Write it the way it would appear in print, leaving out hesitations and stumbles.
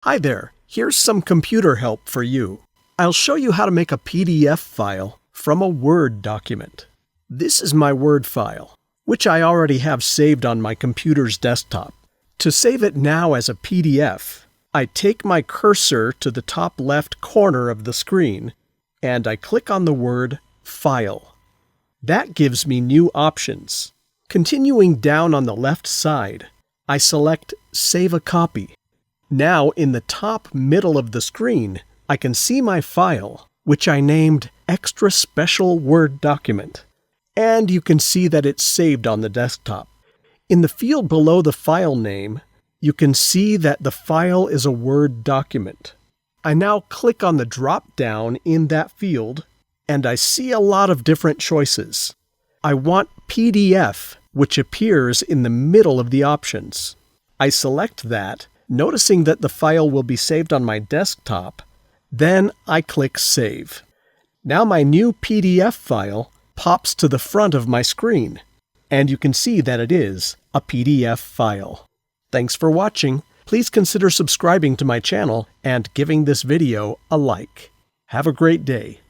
Hi there, here's some computer help for you. I'll show you how to make a PDF file from a Word document. This is my Word file, which I already have saved on my computer's desktop. To save it now as a PDF, I take my cursor to the top left corner of the screen and I click on the word File. That gives me new options. Continuing down on the left side, I select Save a Copy. Now, in the top middle of the screen, I can see my file, which I named Extra Special Word Document. And you can see that it's saved on the desktop. In the field below the file name, you can see that the file is a Word document. I now click on the drop-down in that field, and I see a lot of different choices. I want PDF, which appears in the middle of the options. I select that, noticing that the file will be saved on my desktop. Then I click Save. Now my new PDF file pops to the front of my screen, and you can see that it is a PDF file. Thanks for watching. Please consider subscribing to my channel and giving this video a like. Have a great day.